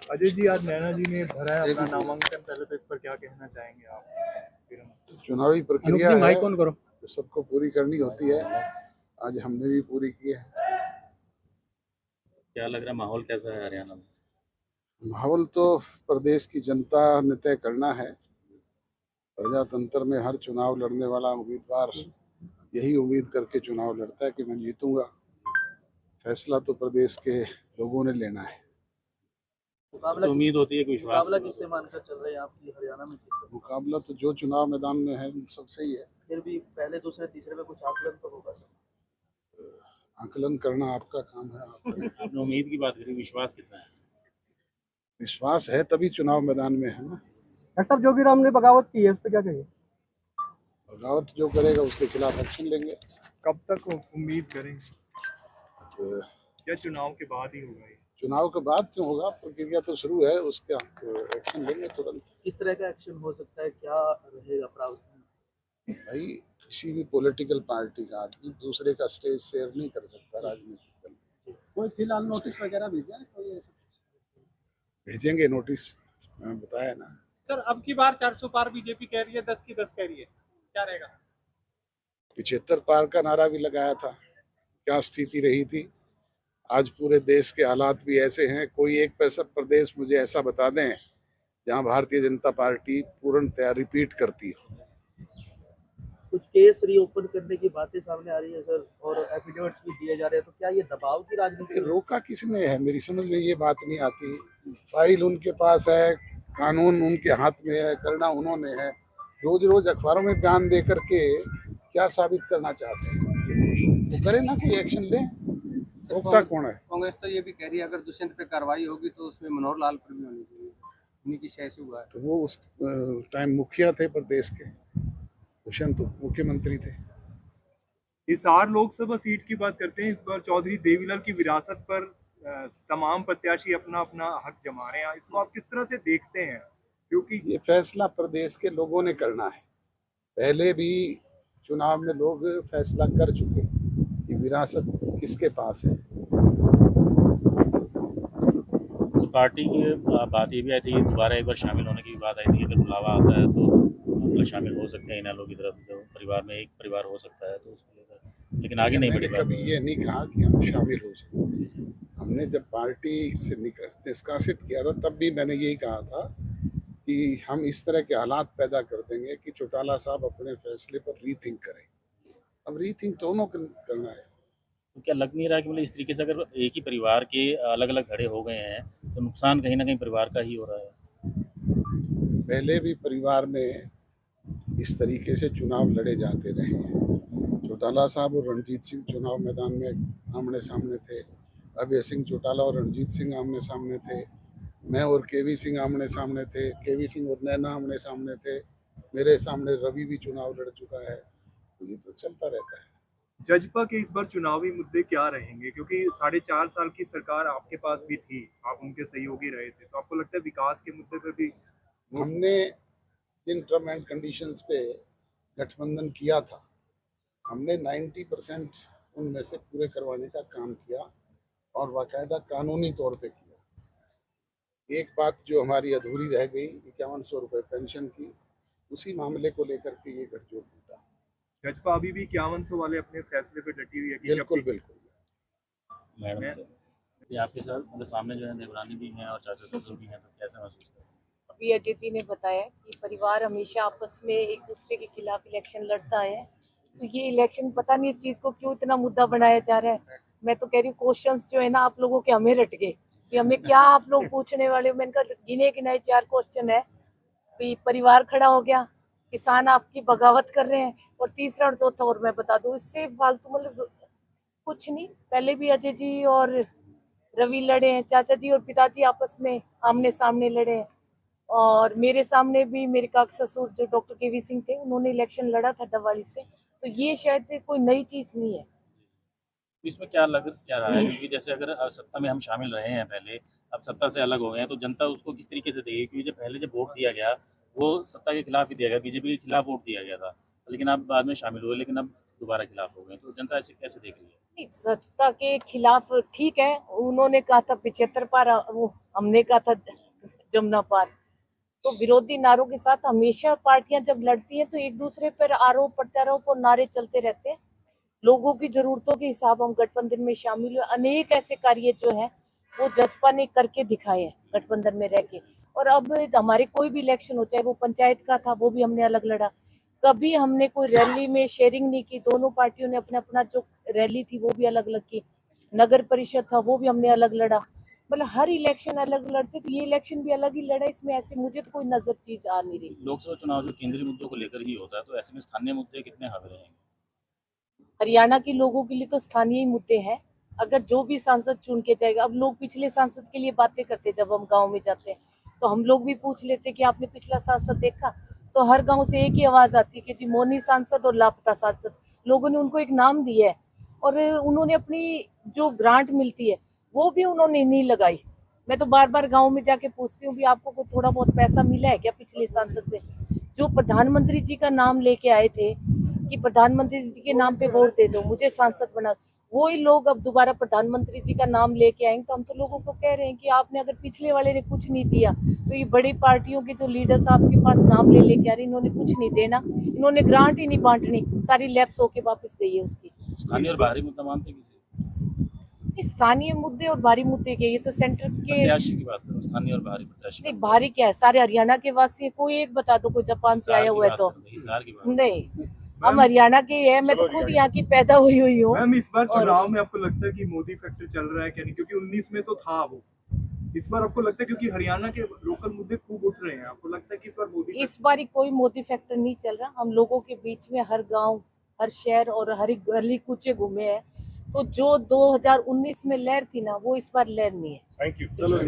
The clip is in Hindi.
अजय जी, आज नैना जी ने भरा है अपना नामांकन, पहले तो इस पर क्या कहना चाहेंगे आप? चुनावी प्रक्रिया है, कौन करो तो सबको पूरी करनी होती है। आज हमने भी पूरी की है। क्या लग रहा है, माहौल कैसा है हरियाणा में? माहौल तो प्रदेश की जनता ने तय करना है। प्रजातंत्र में हर चुनाव लड़ने वाला उम्मीदवार यही उम्मीद करके चुनाव लड़ता है कि मैं जीतूंगा। फैसला तो प्रदेश के लोगों ने लेना है। तो उम्मीद होती है कि विश्वास। मुकाबला किससे मानकर चल रहे हैं आपकी हरियाणा में? किससे? मुकाबला तो जो चुनाव मैदान में है सब सही है। फिर भी पहले दूसरे तीसरे में कुछ आकलन तो होगा। आकलन करना आपका काम है। आपने उम्मीद की बात करी, विश्वास कितना है? विश्वास है तभी चुनाव मैदान में है ना। सर, जोगीराम ने बगावत की है, उस पर क्या कहिए? बगावत जो करेगा उसके खिलाफ एक्शन लेंगे। कब तक उम्मीद करें? तो क्या चुनाव के बाद ही होगा ये? चुनाव के बाद क्यों होगा, प्रक्रिया तो शुरू है, उसके एक्शन लेंगे तुरंत। किस तरह का एक्शन हो सकता है, क्या रहेगा प्रावधान? भाई, किसी भी पॉलिटिकल पार्टी का आदमी दूसरे का स्टेज शेयर नहीं कर सकता राजनीतिक दल में। कोई फिलहाल नोटिस वगैरह भेजा है तो ये भेजेंगे नोटिस, बताया ना। सर, अब की बार 400 पार बीजेपी कह रही है, 10 की 10 कह रही है, क्या रहेगा? 75 पार का नारा भी लगाया था। क्या स्थिति रही थी। आज पूरे देश के हालात भी ऐसे हैं। कोई एक पैसा प्रदेश मुझे ऐसा बता दें जहां भारतीय जनता पार्टी पूर्णतया रिपीट करती हो। कुछ केस रीओपन करने की बातें सामने आ रही है सर, और एफिडेविट्स भी दिए जा रहे हैं, तो क्या ये दबाव की राजनीति? रोका किसने है, मेरी समझ में ये बात नहीं आती। फाइल उनके पास है, कानून उनके हाथ में है, करना उन्होंने है। रोज रोज अखबारों में बयान दे करके क्या साबित करना चाहते हैं, वो करे ना, कोई एक्शन ले। रोकता कौन है? कांग्रेस तो ये भी कह रही है अगर दुष्यंत पे कार्रवाई होगी तो उसमें मनोहर लाल पर भी होनी चाहिए, उन्हीं की शय से हुआ है। तो वो उस टाइम मुखिया थे प्रदेश के, दुष्यंत मुख्यमंत्री थे। हिसार लोकसभा सीट की बात करते हैं। इस बार चौधरी देवीलाल की विरासत पर तमाम प्रत्याशी अपना अपना हक जमा रहे हैं। इसको आप किस तरह से देखते हैं? क्योंकि ये फैसला प्रदेश के लोगों ने करना है। पहले भी चुनाव में लोग फैसला कर चुके कि विरासत किसके पास है। तो पार्टी की बात ये भी आई थी, दोबारा एक बार शामिल होने की बात आई थी। अगर बुलावा आता है तो हम शामिल हो सकते हैं। इन लोगों की तरफ जो परिवार में एक परिवार हो सकता है तो उसको लेकर, लेकिन आगे नहीं बढ़ी बात। कभी ये नहीं कहा कि हम शामिल हो सकते। हमने जब पार्टी से निष्कासित किया था तब भी मैंने यही कहा था कि हम इस तरह के हालात पैदा कर देंगे कि चौटाला साहब अपने फैसले पर रीथिंक करें। अब रीथिंक दोनों करना है। तो क्या लग नहीं रहा कि मतलब इस तरीके से अगर एक ही परिवार के अलग अलग खड़े हो गए हैं तो नुकसान कहीं ना कहीं परिवार का ही हो रहा है? पहले भी परिवार में इस तरीके से चुनाव लड़े जाते रहे हैं। चौटाला साहब और रणजीत सिंह चुनाव मैदान में आमने सामने थे। अभय सिंह चौटाला और रणजीत सिंह आमने सामने थे। मैं और केवी सिंह आमने सामने थे। केवी सिंह और नैना आमने सामने थे। मेरे सामने रवि भी चुनाव लड़ चुका है। तो ये तो चलता रहता है। जजपा के इस बार चुनावी मुद्दे क्या रहेंगे? क्योंकि 4.5 साल की सरकार आपके पास भी थी, आप उनके सहयोगी रहे थे, तो आपको लगता है विकास के मुद्दे पर भी? हमने जिन टर्म एंड कंडीशंस पे गठबंधन किया था, हमने 90% उनमें से पूरे करवाने का काम किया और बाकायदा कानूनी तौर पे किया। एक बात जो हमारी अधूरी रह गई, 5100 रुपये पेंशन की, उसी मामले को लेकर के ये गठजोड़ टूटा। जजपा अभी भी 5100 वाले अपने फैसले पे डटी हुई है कि बिल्कुल बिल्कुल। मैडम सर, ये आपके साथ मतलब सामने जो है देवरानी भी हैं और चाचा ससुर भी हैं, तो कैसे महसूस करते हैं? अभी अजय जी ने बताया कि परिवार हमेशा आपस में एक दूसरे के खिलाफ इलेक्शन लड़ता है, तो ये इलेक्शन पता नहीं इस चीज़ को क्यों इतना मुद्दा बनाया जा रहा है। मैं तो कह रही हूँ क्वेश्चंस जो है ना आप लोगों के हमें रट गए कि हमें क्या आप लोग पूछने वाले हो। मैंने कहा गिने गिनाए 4 क्वेश्चन है। परिवार खड़ा हो गया, किसान आपकी बगावत कर रहे हैं, और तीसरा और चौथा और मैं बता दूं, इससे फालतू मतलब कुछ नहीं। पहले भी अजय जी और रवि लड़े हैं, चाचा जी और पिताजी आपस में आमने सामने लड़े हैं, और मेरे सामने भी मेरे काका ससुर जो डॉक्टर केवी सिंह थे उन्होंने इलेक्शन लड़ा था डबवाली से। तो ये शायद कोई नई चीज नहीं है। इसमें क्या रहा है, क्योंकि जैसे अगर सत्ता में हम शामिल रहे हैं पहले, अब सत्ता से अलग हो गए हैं, तो जनता उसको किस तरीके से देगी? क्योंकि पहले जब वोट दिया गया वो सत्ता के खिलाफ ही दिया गया, बीजेपी के खिलाफ वोट दिया गया था, लेकिन आप बाद में शामिल हुए, लेकिन अब दोबारा खिलाफ हो गए, तो जनता ऐसे कैसे देख रही है? सत्ता के खिलाफ ठीक है, उन्होंने कहा था 75 पार, वो हमने कहा था जमुना पार। तो विरोधी नारों के साथ हमेशा पार्टियां जब लड़ती हैं तो एक दूसरे पर आरोप प्रत्यारोप और नारे चलते रहते हैं। लोगों की जरूरतों के हिसाब हम गठबंधन में शामिल हुए। अनेक ऐसे कार्य जो हैं वो जजपा ने करके दिखाए हैं गठबंधन में रह के। और अब हमारे कोई भी इलेक्शन हो, चाहे वो पंचायत का था वो भी हमने अलग लड़ा, कभी हमने कोई रैली में शेयरिंग नहीं की। दोनों पार्टियों ने अपना अपना जो रैली थी वो भी अलग अलग की। नगर परिषद था वो भी हमने अलग लड़ा। मतलब हर इलेक्शन अलग लड़ते, तो ये इलेक्शन भी अलग ही लड़ा। इसमें ऐसे मुझे तो कोई नजर चीज आ नहीं रही। लोकसभा चुनाव जो केंद्रीय मुद्दों को लेकर ही होता है, तो ऐसे में स्थानीय मुद्दे कितने हावी रहेंगे? हरियाणा के लोगों के लिए तो स्थानीय ही मुद्दे हैं। अगर जो भी सांसद चुन के जाएगा, अब लोग पिछले सांसद के लिए बातें करते, जब हम गांव में जाते हैं तो हम लोग भी पूछ लेते कि आपने पिछला सांसद देखा, तो हर गांव से एक ही आवाज आती है कि जी मौनी सांसद और लापता सांसद। लोगों ने उनको एक नाम दिया है और उन्होंने अपनी जो ग्रांट मिलती है वो भी उन्होंने नहीं लगाई। मैं तो बार बार गांव में जाके पूछती हूँ भी आपको कोई थोड़ा बहुत पैसा मिला है क्या पिछले सांसद से। जो प्रधानमंत्री जी का नाम लेके आए थे कि प्रधानमंत्री जी के नाम पे वोट दे दो, मुझे सांसद बना, वो ही लोग अब दोबारा प्रधानमंत्री जी का नाम लेके आएंगे। तो हम तो लोगों को कह रहे हैं कि आपने अगर पिछले वाले ने कुछ नहीं दिया तो ये बड़ी पार्टियों के जो लीडर्स आपके पास नाम लेके आ रहे, इन्होंने कुछ नहीं देना, इन्होंने ग्रांट ही नहीं बांटनी, सारी लैप्स होके वापस गई है उसकी। स्थानीय और बाहरी मुद्दा मानते किसी? स्थानीय मुद्दे और भारी मुद्दे के, ये तो सेंटर के। प्रत्याशी की बात करो, स्थानीय और बाहरी प्रत्याशी। नहीं, भारी क्या है, सारे हरियाणा के वासी हैं। कोई एक बता दो कोई जापान से आया हुआ है तो। हिसार की बात नहीं, हम हरियाणा के हैं। मैं तो खुद यहाँ की पैदा हुई हूँ। मैम इस बार चुनाव में आपको लगता है कि मोदी फैक्टर चल रहा है क्या नहीं? क्योंकि 19 में तो था वो, इस बार आपको लगता है क्योंकि हरियाणा के लोकल मुद्दे खूब उठ रहे हैं, आपको लगता है कि इस बार मोदी इस बार कोई मोदी फैक्टर नहीं चल रहा। हम लोगों के बीच में हर गांव, हर शहर और हर एक गली कूचे घूमे हैं। तो जो 2019 में लहर थी ना, वो इस बार लहर नहीं है। Thank you. चलो।